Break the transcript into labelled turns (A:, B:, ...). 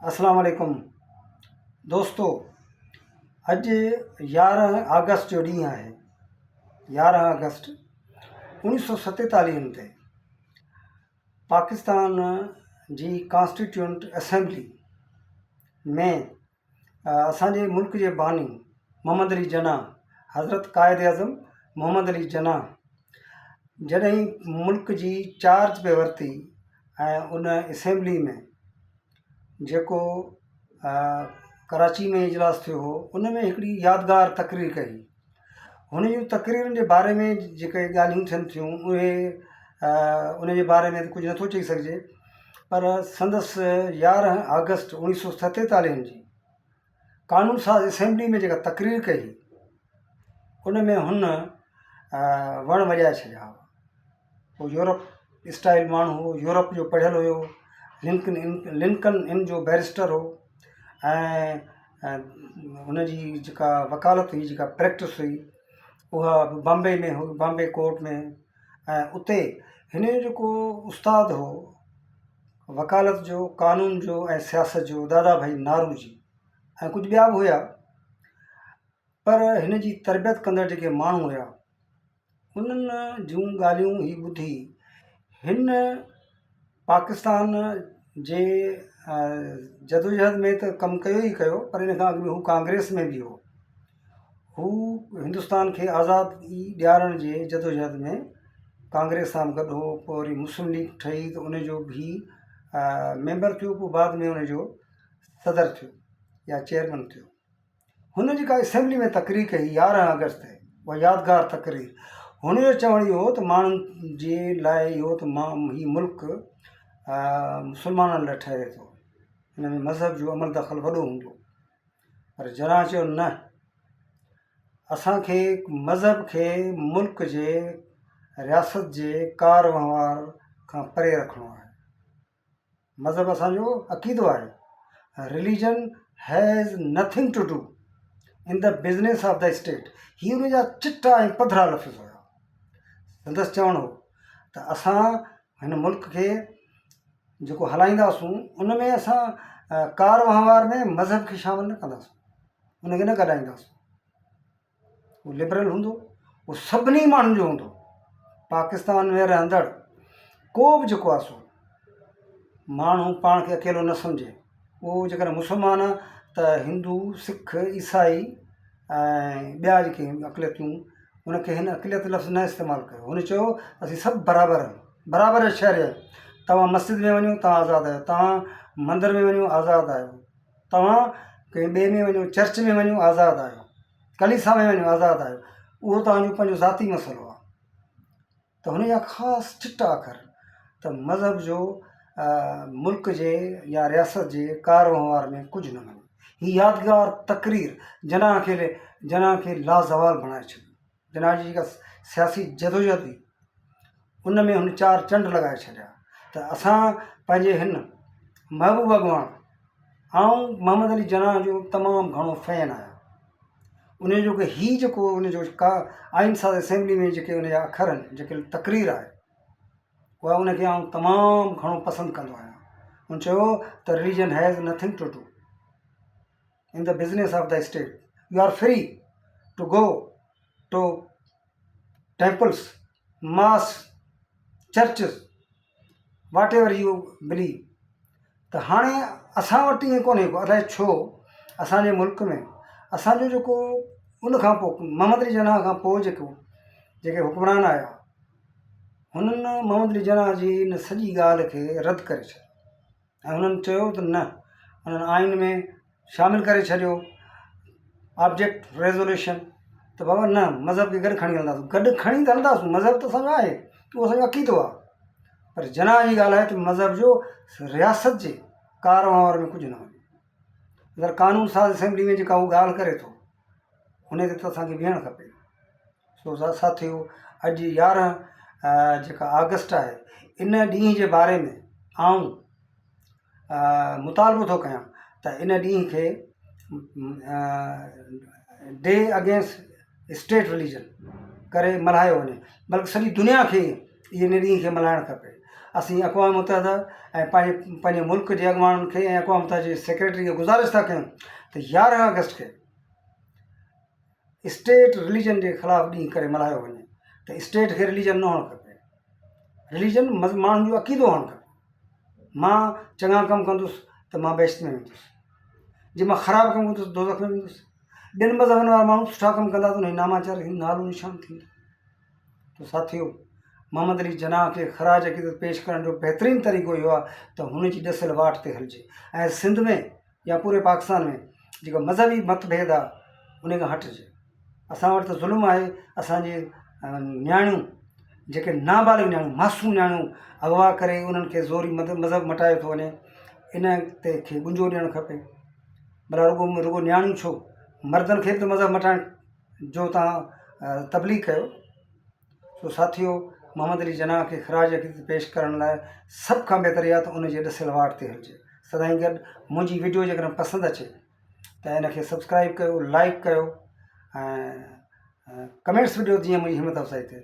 A: अस्सलाम वालेकुम दोस्तों। अॼु 11 अगस्त जो ॾींहुं आहे। 11 अगस्त 1947 ते पाकिस्तान जी कॉन्स्टिट्यूंट असेंबली में असांजे मुल्क जे बानी मोहम्मद अली जनाह हज़रत क़ाइद आज़म मोहम्मद अली जनाह जॾहिं मुल्क जी चार्ज पे वरिती ऐं उन असेंबली में जेको कराची में इजलास थियो हो उन में हिकिड़ी यादगार तकरीर कई। हुन जूं तकरीरुनि जे बारे में जेके ॻाल्हियूं थियनि थियूं उहे उन जे बारे में कुझु नथो चई सघिजे, पर संदसि 11 अगस्त 1947 जी कानून साज़ असेंबली में जेका तकरीर कई उन में हुन वण वॼाए छॾिया हुआ। उहो यूरोप स्टाइल माण्हू हो, यूरोप जो पढ़ियलु हुयो, लिंकन इन जो बैरिस्टर हो ऐं हुन जी जेका वकालत हुई, जेका प्रैक्टिस हुई, उहा बॉम्बे में हुई, बॉम्बे कोर्ट में। ऐं उते हिन जो जेको उस्तादु हो वकालत जो, कानून जो ऐं सियासत जो, दादा भाई नारू जी, ऐं कुझु ॿिया बि हुया। पर हिन जी तरबियत कंदड़ जेके माण्हू हुया उन्हनि जूं ॻाल्हियूं ही ॿुधी हिन पाकिस्तान जे जदोजहद में त कमु कयो ई कयो, पर इन खां अॻु में हू कांग्रेस में बि हो। हू हिंदुस्तान खे आज़ादी ॾियारण जे जदोजहद में कांग्रेस सां गॾु हो। पोइ वरी मुस्लिम लीग ठही त उनजो बि मेंबर थियो, पोइ बाद में उनजो सदर थियो या चेयरमैन थियो। हुन जेका असेंबली में तकरीर कई 11 अगस्त ते, उहा यादगार तकरीर, हुनजो चवणु इहो त माण्हुनि जे लाइ इहो त हीउ मुल्क मुस्लमाननि लाइ ठहे थो, हिन में मज़हब जो अमल दख़ल वॾो हूंदो। पर जनाह चयो न, असांखे मज़हब खे मुल्क जे रियासत जे कार वहिंवार खां परे रखिणो आहे। मज़हब असांजो अक़ीदो आहे। Religion has nothing to do in the business of the state. ही उन जा चिटा ऐं पधरा लफ़्ज़ हुया। संदसि चवणु हो त असां हिन मुल्क खे जेको हलाईंदासूं उन में असां कार वहिंवार में मज़हब खे शामिलु न कंदासूं, उनखे न गॾाईंदासूं। उहो लिबरल हूंदो, उहो सभिनी माण्हुनि जो हूंदो। पाकिस्तान में रहंदड़ को बि जेको आहे सो माण्हू पाण खे अकेलो न सम्झे। उहो जेकॾहिं मुस्लमान आहे त हिंदू, सिख, ईसाई ऐं ॿिया जेके अक़लियतूं, उनखे हिन अक़लियत लफ़्ज़ न इस्तेमालु कयो। हुन चयो असीं सभु बराबरि आहियूं, बराबरि शहर आहियूं। तव्हां मस्जिद में वञो तव्हां आज़ादु आहियो, तव्हां मंदर में वञो आज़ादु आहियो, तव्हां कंहिं ॿिए में वञो, चर्च में वञो आज़ादु आहियो, कलीसा में वञो आज़ादु आहियो। उहो तव्हांजो पंहिंजो ज़ाती मसइलो आहे। त हुन जा ख़ासि चिटा अखर त मज़हब जो मुल्क जे या रियासत जे कार वहिंवार में कुझु न वञे। हीअ यादगार तकरीर जनाह खे लाज़वाल बणाए छॾियो। जनाह जी जेका सियासी जदोजहद हुई उन में हुन 4 चंड लॻाए छॾिया त असां पंहिंजे हिन महबूब अॻवान ऐं मोहम्मद अली जनाह जो तमामु घणो फ़ैन आहियां। उन जो जेको उनजो आइन साज़ असेंबली में जेके उन जा अखर आहिनि, जेके तकरीर आहे, उहा उनखे आउं तमामु घणो पसंदि कंदो आहियां। हुन चयो त religion has nothing to do in the business of the state. You are free to go to temples, mass, churches, whatever you believe. त हाणे असां वटि ईअं कोन्हे को, अलाए छो असांजे मुल्क में असांजो जेको उन खां पोइ मोहम्मद अली जनाह खां पोइ जेके हुक्मरान आया हुननि मोहम्मद अली जनाह जी इन सॼी ॻाल्हि खे रद्द करे छॾियो ऐं हुननि चयो त न, हुननि आइन में शामिलु करे छॾियो ऑब्जेक्ट रेज़ोल्यूशन त बाबा न, मज़हब खे गॾु खणी हलंदासीं। गॾु खणी त हलंदासीं, मज़हब त असांजो आहे, उहो असांजो अक़ीदो आहे। पर जनाह जी ॻाल्हि आहे त मज़हब जो रियासत जे कार वहिंवार में कुझु न वञे। अगरि कानून साज़ असेंबली में जेका उहो ॻाल्हि करे थो हुन ते त असांखे विहणु खपे। सो साथियो, अॼु 11 जेका अगस्त आहे, इन ॾींहं जे बारे में आउं मुतालबो थो कयां त इन ॾींहं खे डे अगेंस्ट स्टेट रिलीजन करे मल्हायो वञे, बल्कि सॼी दुनिया खे इन ॾींहं खे मल्हाइणु खपे। असीं अक़वाम मुतहदा ऐं पंहिंजे मुल्क जे अॻुवाणनि खे ऐं अक़वाम मुतहदा जे सेक्रेटरी खे गुज़ारिश था कयूं त 11 अगस्त खे स्टेट रिलीजन जे ख़िलाफ़ु ॾींहुं करे मल्हायो वञे त स्टेट खे रिलीजन न हुअणु खपे, रिलीजन माण्हुनि जो अक़ीदो हुअणु खपे। मां चङा कमु कंदुसि त मां बेश्त में वेंदुसि, जे मां ख़राबु कमु कंदुसि दोज़ख में वेंदुसि। ॿियनि मज़हबनि वारा माण्हू सुठा कमु कंदा त उन नामाचार नालो निशान थींदो। तो साथियो, मोहम्मद अली जनाह खे ख़राज अक़ीदत पेश करण जो बहितरीनु तरीक़ो इहो आहे त हुनजी ॾसियल वाट ते हलिजे ऐं सिंध में या पूरे पाकिस्तान में जेको मज़हबी मतभेद आहे उन खां हटिजे। असां वटि त ज़ुल्म आहे, असांजे नियाणियूं जेके नाबालिग नियाणियूं मासूम नियाणियूं अगवा करे उन्हनि खे ज़ोरी मज़हब मटायो थो वञे। इन ते खे गुंजो ॾियणु खपे। भला रुगो नियाणियूं छो, मर्दनि खे बि त मज़हब मटाइण जो तव्हां तबलीग कयो। सो साथियो, मोहम्मद अली जनाह खे ख़राज अक़ीदत पेश करण लाइ सभ खां बहितर इहा त उनजे ॾसियल वाट ते हलिजे। सदाईं गॾु मुंहिंजी वीडियो जेकॾहिं पसंदि अचे त इनखे सब्सक्राइब कयो, लाइक कयो ऐं कमेंट्स बि ॾियो जीअं मुंहिंजी हिमत अफ़ज़ाई थिए।